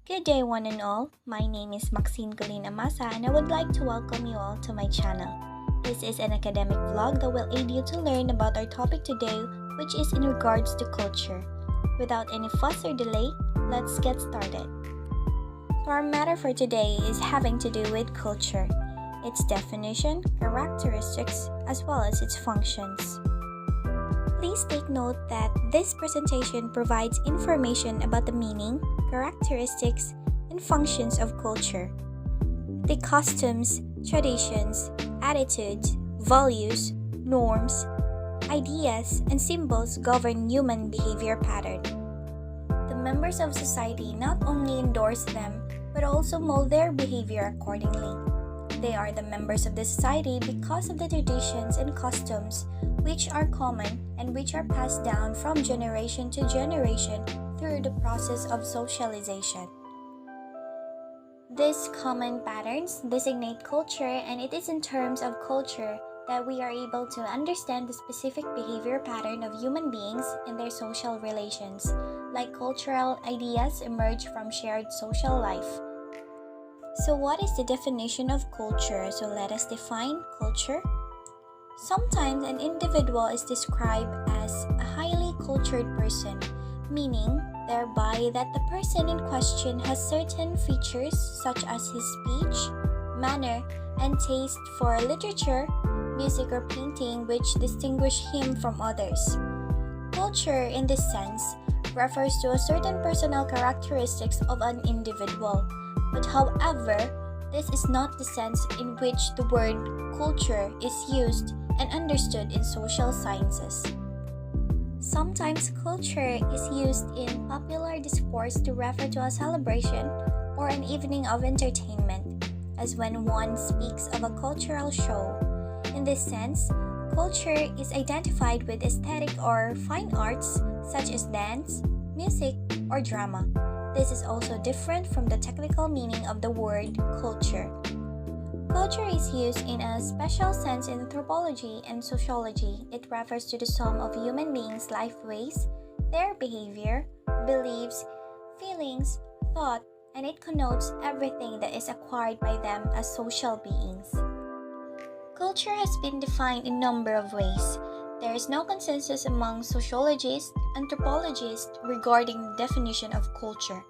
Good day, one and all. My name is Maxine Colleen Amasa, and I would like to welcome you all to my channel. This is an academic vlog that will aid you to learn about our topic today, which is in regards to culture. Without any fuss or delay, let's get started. So our matter for today is having to do with culture, its definition, characteristics, as well as its functions. Please take note that this presentation provides information about the meaning, characteristics, and functions of culture. The customs, traditions, attitudes, values, norms, ideas, and symbols govern human behavior pattern. The members of society not only endorse them, but also mold their behavior accordingly. They are the members of the society because of the traditions and customs which are common and which are passed down from generation to generation through the process of socialization. These common patterns designate culture, and it is in terms of culture that we are able to understand the specific behavior pattern of human beings in their social relations, like cultural ideas emerge from shared social life. So what is the definition of culture? So let us define culture. Sometimes an individual is described as a highly cultured person, meaning thereby that the person in question has certain features such as his speech, manner, and taste for literature, music, or painting which distinguish him from others. Culture, in this sense, refers to a certain personal characteristics of an individual. But however, this is not the sense in which the word culture is used and understood in social sciences. Sometimes culture is used in popular discourse to refer to a celebration or an evening of entertainment, as when one speaks of a cultural show. In this sense, culture is identified with aesthetic or fine arts such as dance, music, or drama. This is also different from the technical meaning of the word culture. Culture is used in a special sense in anthropology and sociology. It refers to the sum of human beings' life ways, their behavior, beliefs, feelings, thought, and it connotes everything that is acquired by them as social beings. Culture has been defined in a number of ways. There is no consensus among sociologists, anthropologists regarding the definition of culture.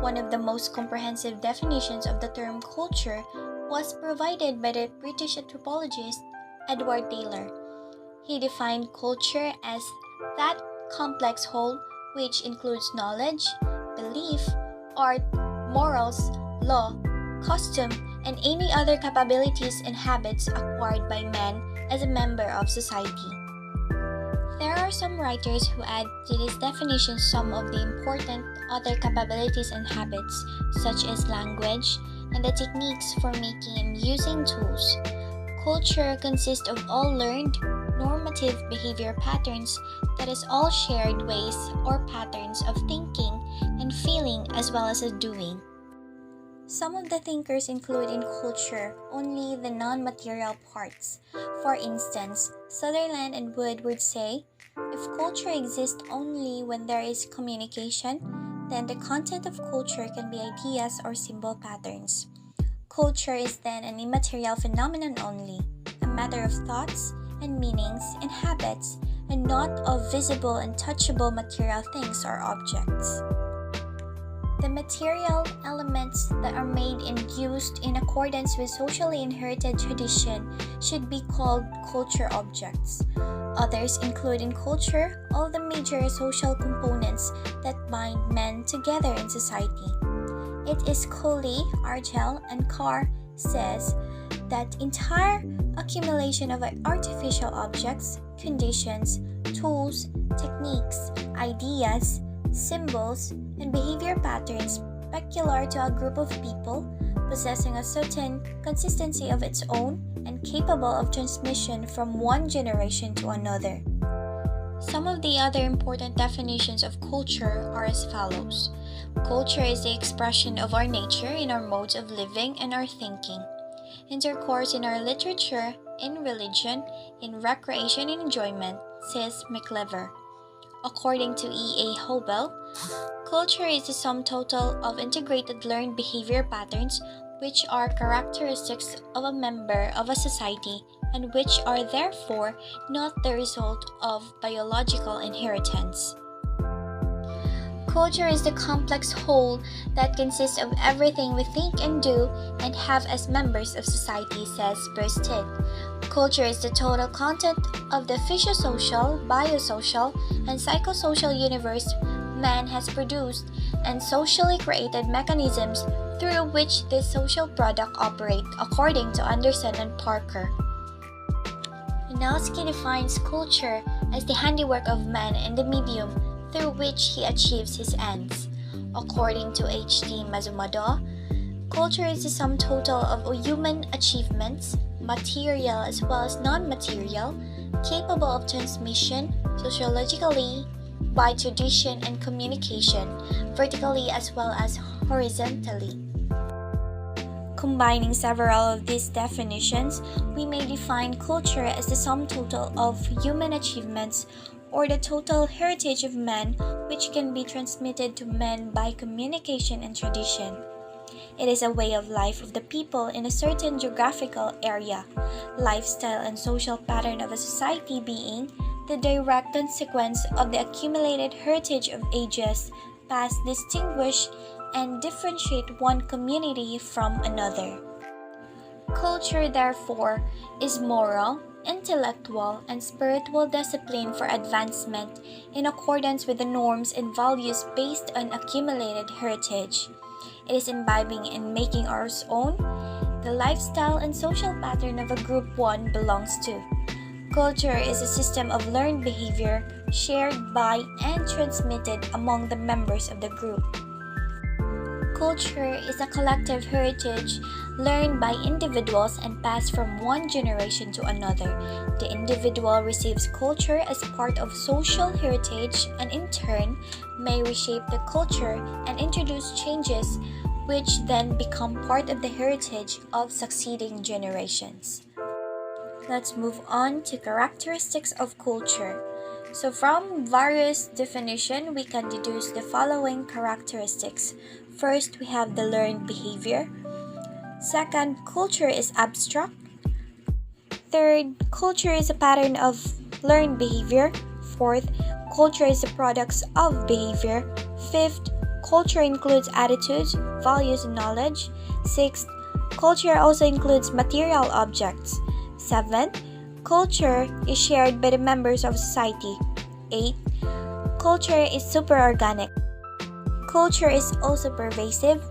One of the most comprehensive definitions of the term culture was provided by the British anthropologist Edward Taylor. He defined culture as that complex whole which includes knowledge, belief, art, morals, law, custom, and any other capabilities and habits acquired by man as a member of society. There are some writers who add to this definition some of the important other capabilities and habits, such as language and the techniques for making and using tools. Culture consists of all learned, normative behavior patterns that is all shared ways or patterns of thinking and feeling as well as doing. Some of the thinkers include in culture only the non-material parts. For instance, Sutherland and Wood would say, if culture exists only when there is communication, then the content of culture can be ideas or symbol patterns. Culture is then an immaterial phenomenon only, a matter of thoughts and meanings and habits, and not of visible and touchable material things or objects. The material elements that are made and used in accordance with socially inherited tradition should be called culture objects. Others include in culture all the major social components that bind men together in society. It is Coley, Argel, and Carr says that entire accumulation of artificial objects, conditions, tools, techniques, ideas, symbols, and behavior patterns peculiar to a group of people possessing a certain consistency of its own and capable of transmission from one generation to another. Some of the other important definitions of culture are as follows. Culture is the expression of our nature in our modes of living and our thinking. Intercourse in our literature, in religion, in recreation and enjoyment, says McLever. According to E. A. Hobel, Culture is the sum total of integrated learned behavior patterns which are characteristics of a member of a society and which are therefore not the result of biological inheritance. Culture is the complex whole that consists of everything we think and do and have as members of society, says Burstead. Culture is the total content of the physiosocial, biosocial, and psychosocial universe man has produced and socially created mechanisms through which this social product operate, according to Anderson and Parker. Minkowski defines culture as the handiwork of man and the medium through which he achieves his ends. According to H.T. Mazumdar, culture is the sum total of human achievements, material as well as non-material, capable of transmission sociologically by tradition and communication, vertically as well as horizontally. Combining several of these definitions, we may define culture as the sum total of human achievements or the total heritage of man which can be transmitted to men by communication and tradition. It is a way of life of the people in a certain geographical area, lifestyle and social pattern of a society being the direct consequence of the accumulated heritage of ages past distinguish and differentiate one community from another. Culture, therefore, is moral, intellectual, and spiritual discipline for advancement in accordance with the norms and values based on accumulated heritage. It is imbibing and making ours own the lifestyle and social pattern of a group one belongs to. Culture is a system of learned behavior shared by and transmitted among the members of the group. Culture is a collective heritage learned by individuals and passed from one generation to another. The individual receives culture as part of social heritage and in turn may reshape the culture and introduce changes which then become part of the heritage of succeeding generations. Let's move on to characteristics of culture. So from various definitions, we can deduce the following characteristics. First, we have the learned behavior. Second, culture is abstract. Third, culture is a pattern of learned behavior. Fourth, culture is the products of behavior. Fifth, culture includes attitudes, values, and knowledge. Sixth, culture also includes material objects. Seventh, culture is shared by the members of society. 8. Culture is superorganic. Culture is also pervasive.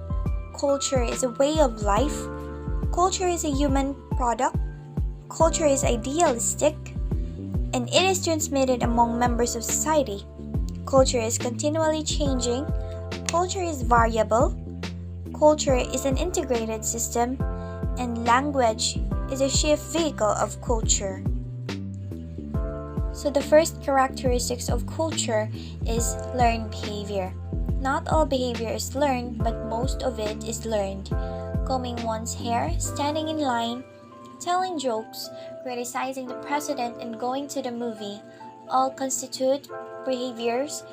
Culture is a way of life. Culture is a human product. Culture is idealistic. And it is transmitted among members of society. Culture is continually changing. Culture is variable. Culture is an integrated system. And language is a chief vehicle of culture. So the first characteristics of culture is learned behavior. Not all behavior is learned, but most of it is learned. Combing one's hair, standing in line, telling jokes, criticizing the president, and going to the movie all constitute behaviors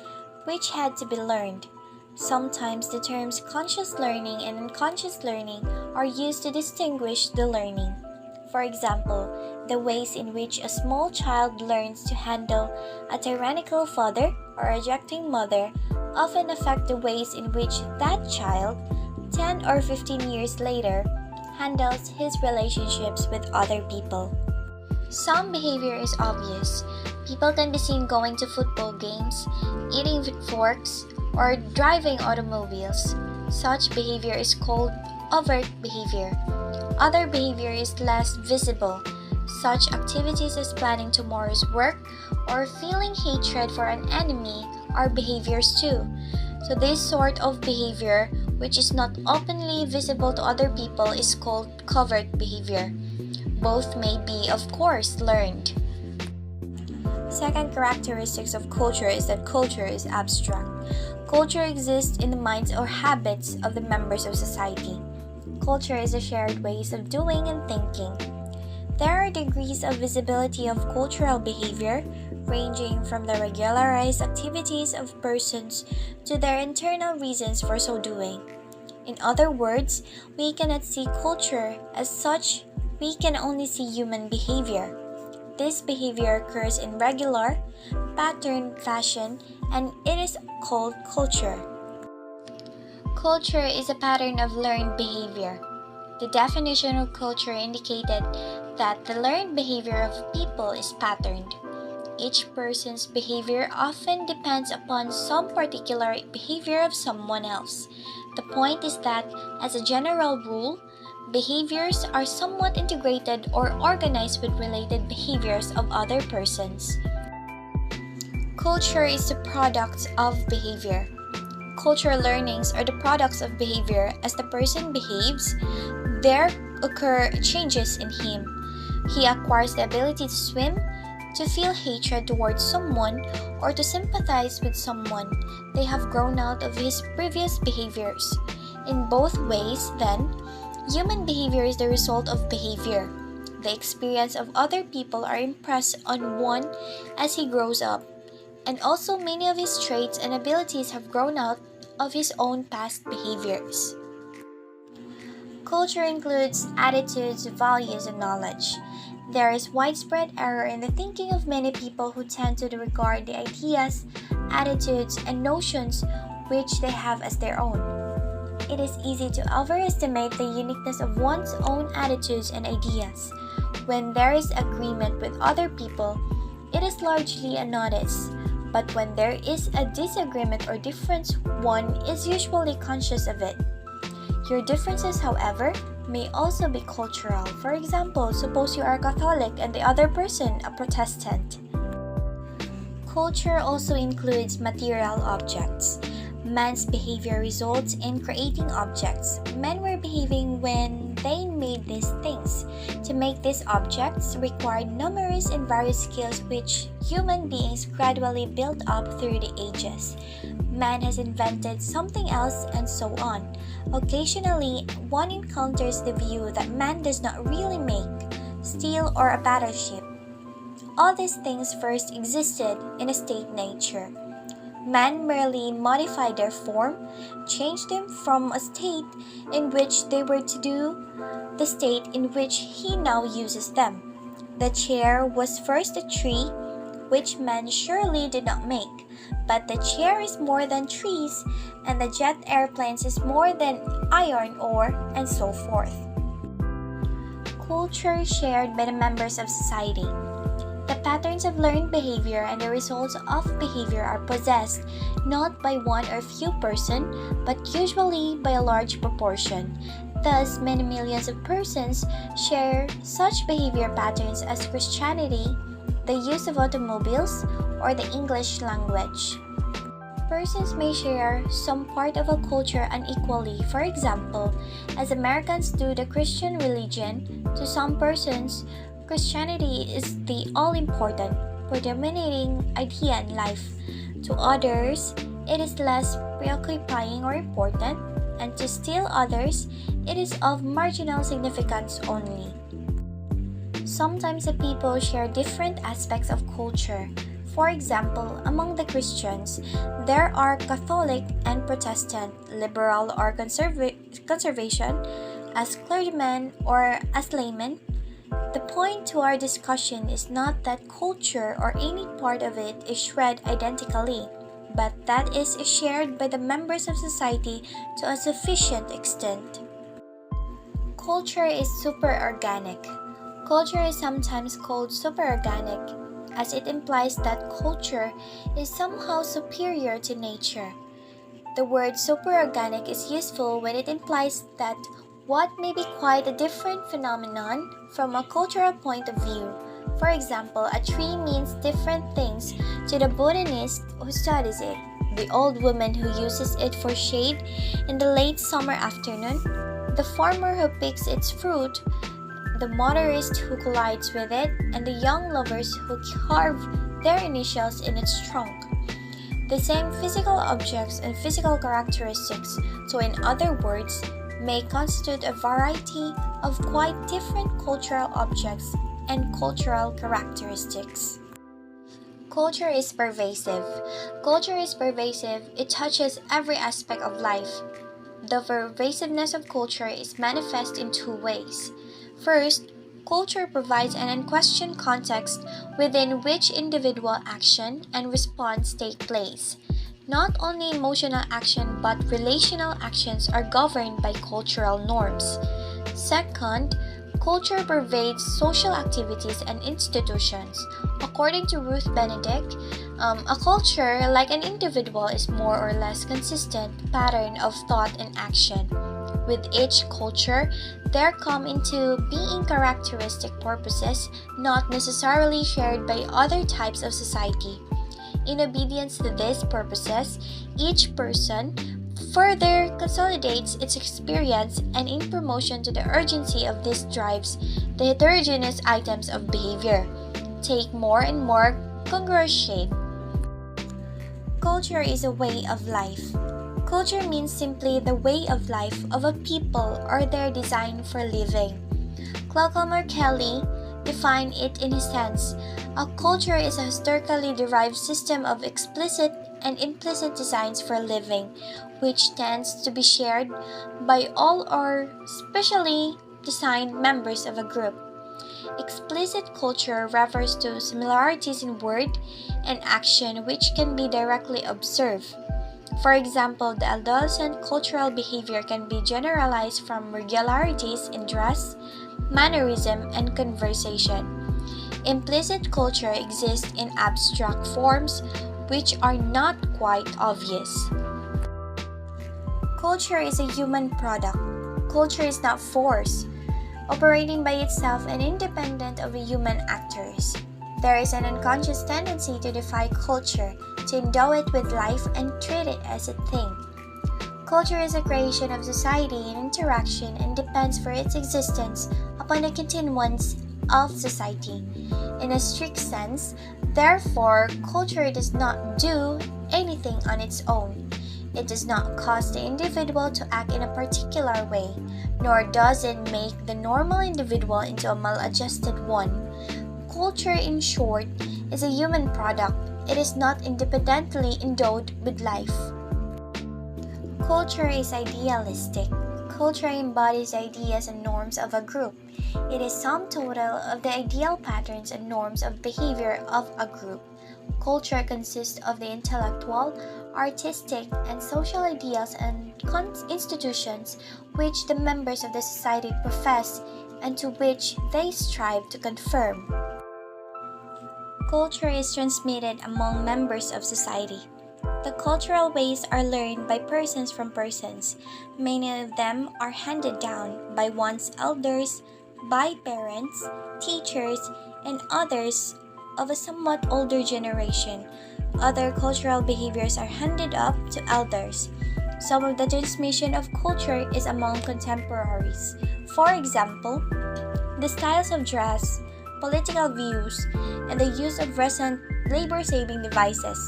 which had to be learned. Sometimes the terms conscious learning and unconscious learning are used to distinguish the learning. For example, the ways in which a small child learns to handle a tyrannical father or a rejecting mother often affect the ways in which that child, 10 or 15 years later, handles his relationships with other people. Some behavior is obvious. People can be seen going to football games, eating with forks, or driving automobiles. Such behavior is called overt behavior. Other behavior is less visible. Such activities as planning tomorrow's work or feeling hatred for an enemy are behaviors too. So this sort of behavior, which is not openly visible to other people, is called covert behavior. Both may be, of course, learned. Second characteristics of culture is that culture is abstract. Culture exists in the minds or habits of the members of society. Culture is a shared ways of doing and thinking. There are degrees of visibility of cultural behavior, ranging from the regularized activities of persons to their internal reasons for so doing. In other words, we cannot see culture as such, we can only see human behavior. This behavior occurs in regular, patterned fashion, and it is called culture. Culture is a pattern of learned behavior. The definition of culture indicated that the learned behavior of people is patterned. Each person's behavior often depends upon some particular behavior of someone else. The point is that, as a general rule, behaviors are somewhat integrated or organized with related behaviors of other persons. Culture is the product of behavior. Cultural learnings are the products of behavior. As the person behaves, there occur changes in him. He acquires the ability to swim, to feel hatred towards someone, or to sympathize with someone. They have grown out of his previous behaviors. In both ways, then, human behavior is the result of behavior. The experience of other people are impressed on one as he grows up, and also many of his traits and abilities have grown out of his own past behaviors. Culture includes attitudes, values, and knowledge. There is widespread error in the thinking of many people who tend to regard the ideas, attitudes, and notions which they have as their own. It is easy to overestimate the uniqueness of one's own attitudes and ideas. When there is agreement with other people, it is largely unnoticed. But when there is a disagreement or difference, one is usually conscious of it. Your differences, however, may also be cultural. For example, suppose you are Catholic and the other person a Protestant. Culture also includes material objects. Man's behavior results in creating objects. Men were behaving when they made these things. To make these objects required numerous and various skills which human beings gradually built up through the ages. Man has invented something else, and so on. Occasionally, one encounters the view that man does not really make steel or a battleship. All these things first existed in a state nature. Man merely modified their form, changed them from a state in which they were to the state in which he now uses them. The chair was first a tree, which man surely did not make, but the chair is more than trees, and the jet airplanes is more than iron ore, and so forth. Culture is shared by the members of society. The patterns of learned behavior and the results of behavior are possessed not by one or few persons, but usually by a large proportion. Thus, many millions of persons share such behavior patterns as Christianity, the use of automobiles, or the English language. Persons may share some part of a culture unequally. For example, as Americans do the Christian religion, to some persons, Christianity is the all-important, predominating idea in life. To others, it is less preoccupying or important, and to still others, it is of marginal significance only. Sometimes the people share different aspects of culture. For example, among the Christians, there are Catholic and Protestant, liberal or conservation, as clergymen or as laymen. The point to our discussion is not that culture or any part of it is shared identically, but that it is shared by the members of society to a sufficient extent. Culture is superorganic. Culture is sometimes called superorganic, as it implies that culture is somehow superior to nature. The word superorganic is useful when it implies that what may be quite a different phenomenon from a cultural point of view. For example, a tree means different things to the botanist who studies it, the old woman who uses it for shade in the late summer afternoon, the farmer who picks its fruit, the motorist who collides with it, and the young lovers who carve their initials in its trunk. The same physical objects and physical characteristics, so in other words, may constitute a variety of quite different cultural objects and cultural characteristics. Culture is pervasive. Culture is pervasive. It touches every aspect of life. The pervasiveness of culture is manifest in two ways. First, culture provides an unquestioned context within which individual action and response take place. Not only emotional action but relational actions are governed by cultural norms. Second, culture pervades social activities and institutions. According to Ruth Benedict, a culture, like an individual, is more or less consistent pattern of thought and action. With each culture, there come into being characteristic purposes not necessarily shared by other types of society. In obedience to these purposes, each person further consolidates its experience, and in promotion to the urgency of this drives the heterogeneous items of behavior take more and more congruous shape. Culture is a way of life. Culture means simply the way of life of a people or their design for living. Glaucomar Kelly defined it in his sense: a culture is a historically derived system of explicit and implicit designs for living, which tends to be shared by all or specially designed members of a group. Explicit culture refers to similarities in word and action which can be directly observed. For example, the adolescent cultural behavior can be generalized from regularities in dress, mannerism, and conversation. Implicit culture exists in abstract forms which are not quite obvious. Culture is a human product. Culture is not force, operating by itself and independent of human actors. There is an unconscious tendency to defy culture, to endow it with life and treat it as a thing. Culture is a creation of society in interaction and depends for its existence upon the continuance of society. In a strict sense, therefore, culture does not do anything on its own. It does not cause the individual to act in a particular way, nor does it make the normal individual into a maladjusted one. Culture, in short, is a human product. It is not independently endowed with life. Culture is idealistic. Culture embodies ideas and norms of a group. It is sum total of the ideal patterns and norms of behavior of a group. Culture consists of the intellectual, artistic, and social ideals and institutions which the members of the society profess and to which they strive to conform. Culture is transmitted among members of society. The cultural ways are learned by persons from persons. Many of them are handed down by one's elders, by parents, teachers, and others of a somewhat older generation. Other cultural behaviors are handed up to elders. Some of the transmission of culture is among contemporaries. For example, the styles of dress, political views, and the use of recent labor-saving devices.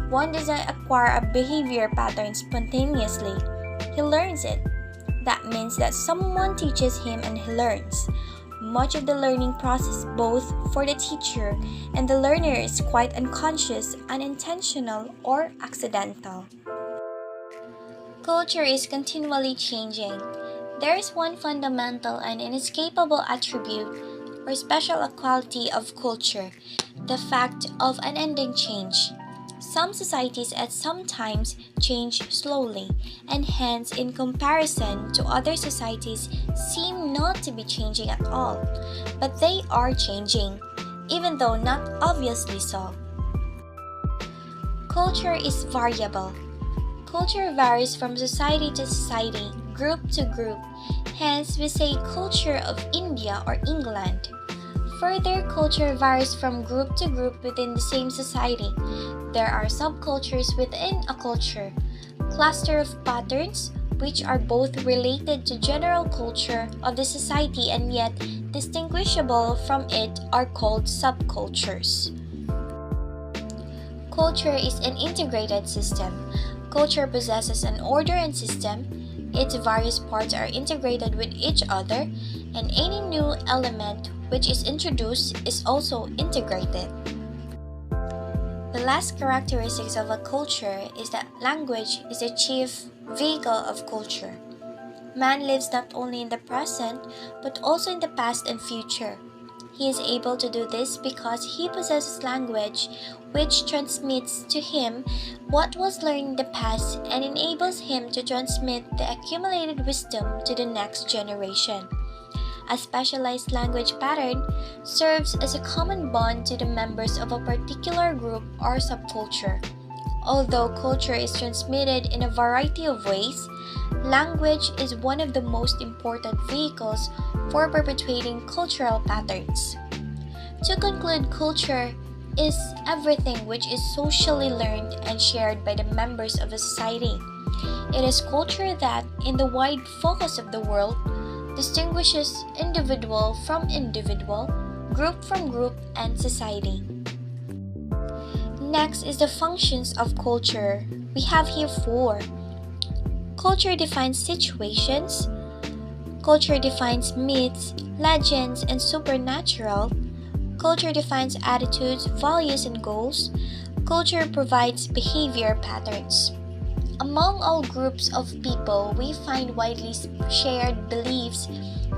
One does not acquire a behavior pattern spontaneously. He learns it. That means that someone teaches him and he learns. Much of the learning process, both for the teacher and the learner, is quite unconscious, unintentional, or accidental. Culture is continually changing. There is one fundamental and inescapable attribute or special quality of culture, the fact of unending change. Some societies at some times change slowly, and hence in comparison to other societies seem not to be changing at all, but they are changing, even though not obviously so. Culture is variable. Culture varies from society to society, group to group, hence we say culture of India or England. Further, culture varies from group to group within the same society. There are subcultures within a culture, cluster of patterns which are both related to general culture of the society and yet distinguishable from it are called subcultures. Culture is an integrated system. Culture possesses an order and system. Its various parts are integrated with each other, and any new element which is introduced is also integrated. The last characteristics of a culture is that language is the chief vehicle of culture. Man lives not only in the present, but also in the past and future. He is able to do this because he possesses language which transmits to him what was learned in the past and enables him to transmit the accumulated wisdom to the next generation. A specialized language pattern serves as a common bond to the members of a particular group or subculture. Although culture is transmitted in a variety of ways, language is one of the most important vehicles for perpetuating cultural patterns. To conclude, culture is everything which is socially learned and shared by the members of a society. It is culture that, in the wide focus of the world, distinguishes individual from individual, group from group, and society. Next is the functions of culture. We have here four. Culture defines situations. Culture defines myths, legends, and supernatural. Culture defines attitudes, values, and goals. Culture provides behavior patterns. Among all groups of people, we find widely shared beliefs,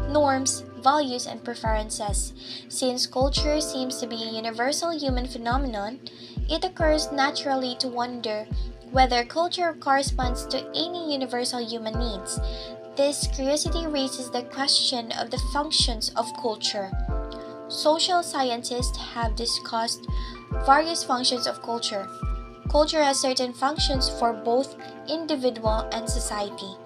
norms, values, and preferences. Since culture seems to be a universal human phenomenon, it occurs naturally to wonder whether culture corresponds to any universal human needs. This curiosity raises the question of the functions of culture. Social scientists have discussed various functions of culture. Culture has certain functions for both individual and society.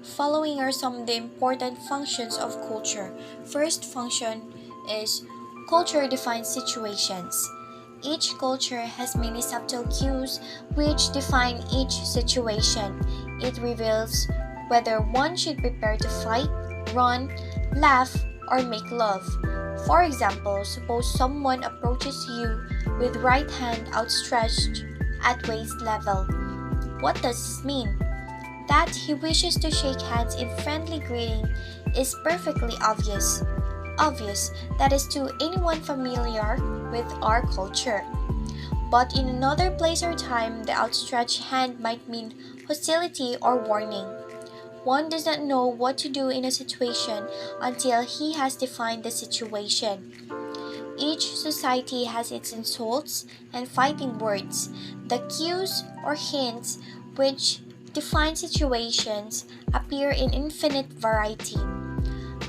Following are some of the important functions of culture. First function is culture defines situations. Each culture has many subtle cues which define each situation. It reveals whether one should prepare to fight, run, laugh, or make love. For example, suppose someone approaches you with right hand outstretched at waist level. What does this mean? That he wishes to shake hands in friendly greeting is perfectly obvious. Obvious, that is to anyone familiar with our culture. But in another place or time, the outstretched hand might mean hostility or warning. One does not know what to do in a situation until he has defined the situation. Each society has its insults and fighting words, the cues or hints which define situations appear in infinite variety.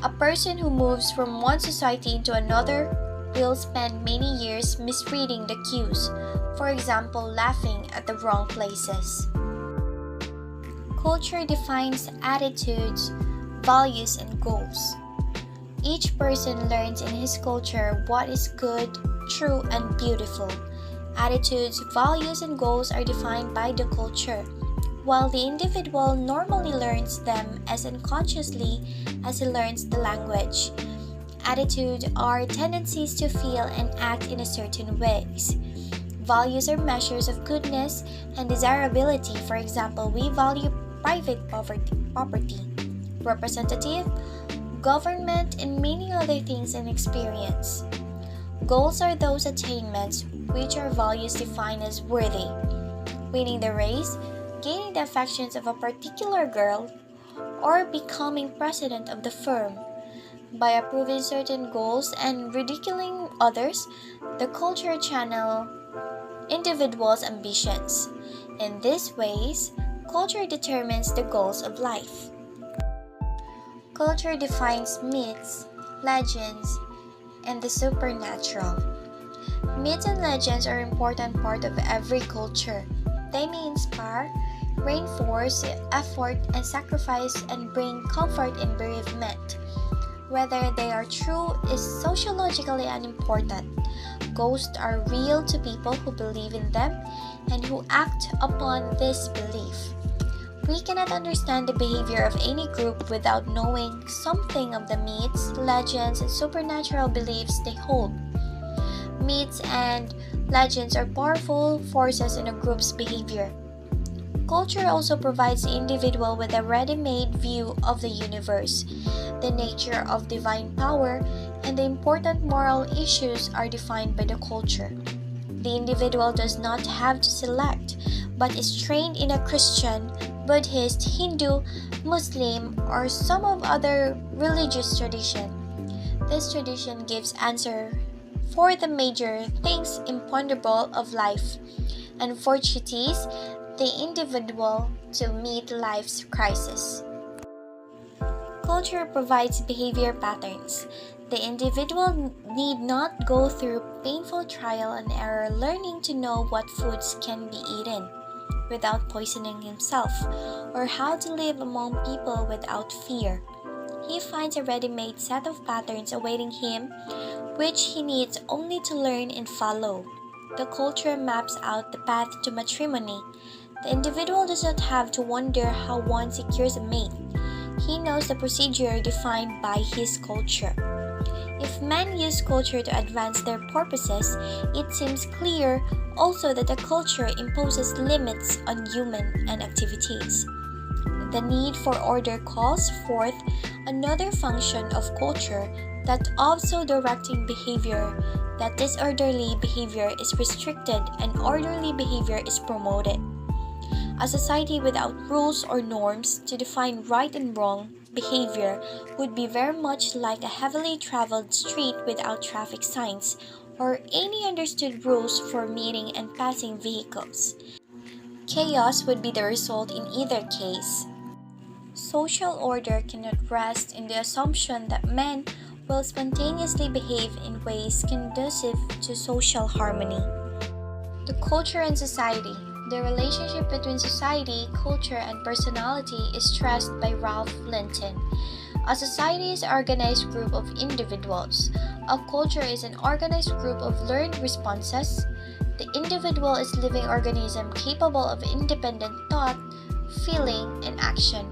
A person who moves from one society into another will spend many years misreading the cues, for example, laughing at the wrong places. Culture defines attitudes, values, and goals. Each person learns in his culture what is good, true, and beautiful. Attitudes, values, and goals are defined by the culture, while the individual normally learns them as unconsciously as he learns the language. Attitudes are tendencies to feel and act in a certain ways. Values are measures of goodness and desirability. For example, we value private property, representative, government, and many other things in experience. Goals are those attainments which our values define as worthy. Winning the race, gaining the affections of a particular girl, or becoming president of the firm. By approving certain goals and ridiculing others, the culture channel individuals' ambitions. In these ways, culture determines the goals of life. Culture defines myths, legends, and the supernatural. Myths and legends are an important part of every culture. They may inspire, reinforce effort and sacrifice, and bring comfort in bereavement. Whether they are true is sociologically unimportant. Ghosts are real to people who believe in them and who act upon this belief. We cannot understand the behavior of any group without knowing something of the myths, legends, and supernatural beliefs they hold. Myths and legends are powerful forces in a group's behavior. Culture also provides the individual with a ready-made view of the universe. The nature of divine power and the important moral issues are defined by the culture. The individual does not have to select, but is trained in a Christian, Buddhist, Hindu, Muslim, or some of other religious tradition. This tradition gives answer for the major things imponderable of life, and fortuities the individual to meet life's crisis. Culture provides behavior patterns. The individual need not go through painful trial and error learning to know what foods can be eaten without poisoning himself, or how to live among people without fear. He finds a ready-made set of patterns awaiting him, which he needs only to learn and follow. The culture maps out the path to matrimony. The individual does not have to wonder how one secures a mate. He knows the procedure defined by his culture. If men use culture to advance their purposes, it seems clear also that the culture imposes limits on human activities. The need for order calls forth another function of culture, that also directing behavior, that disorderly behavior is restricted and orderly behavior is promoted. A society without rules or norms to define right and wrong behavior would be very much like a heavily traveled street without traffic signs or any understood rules for meeting and passing vehicles. Chaos would be the result in either case. Social order cannot rest in the assumption that men will spontaneously behave in ways conducive to social harmony. The culture and society. The relationship between society, culture, and personality is stressed by Ralph Linton. A society is an organized group of individuals. A culture is an organized group of learned responses. The individual is a living organism capable of independent thought, feeling, and action,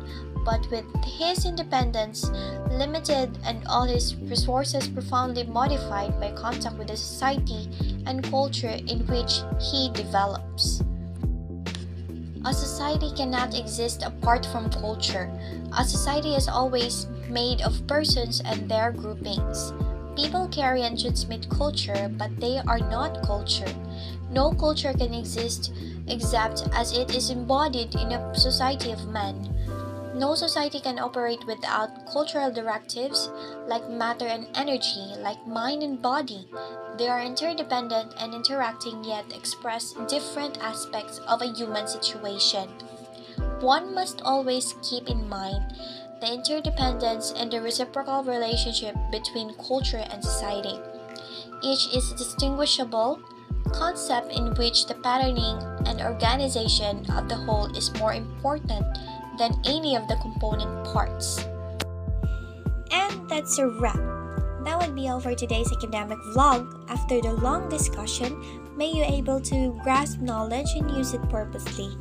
but with his independence limited and all his resources profoundly modified by contact with the society and culture in which he develops. A society cannot exist apart from culture. A society is always made of persons and their groupings. People carry and transmit culture, but they are not culture. No culture can exist except as it is embodied in a society of men. No society can operate without cultural directives like matter and energy, like mind and body. They are interdependent and interacting yet express different aspects of a human situation. One must always keep in mind the interdependence and the reciprocal relationship between culture and society. Each is a distinguishable concept in which the patterning and organization of the whole is more important than any of the component parts. And that's a wrap. That would be all for today's academic vlog. After the long discussion, may you able to grasp knowledge and use it purposely.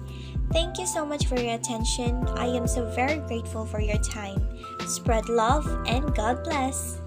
Thank you so much for your attention. I am so very grateful for your time. Spread love and God bless.